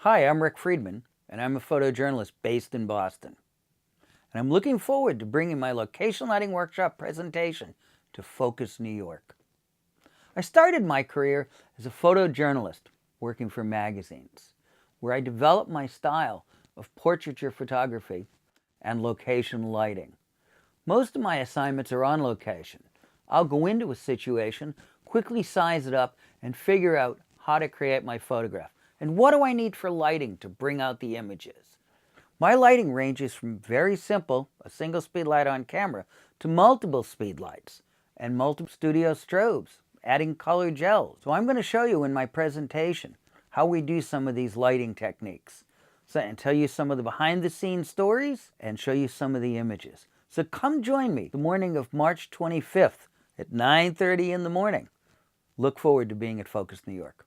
Hi, I'm Rick Friedman, and I'm a photojournalist based in Boston. And I'm looking forward to bringing my location lighting workshop presentation to Focus, New York. I started my career as a photojournalist working for magazines, where I developed my style of portraiture photography and location lighting. Most of my assignments are on location. I'll go into a situation, quickly size it up, and figure out how to create my photograph. And what do I need for lighting to bring out the images? My lighting ranges from very simple, a single speed light on camera, to multiple speed lights and multiple studio strobes, adding color gels. So I'm going to show you in my presentation how we do some of these lighting techniques, and tell you some of the behind the scenes stories and show you some of the images. So come join me the morning of March 25th at 9:30 in the morning. Look forward to being at Focus, New York.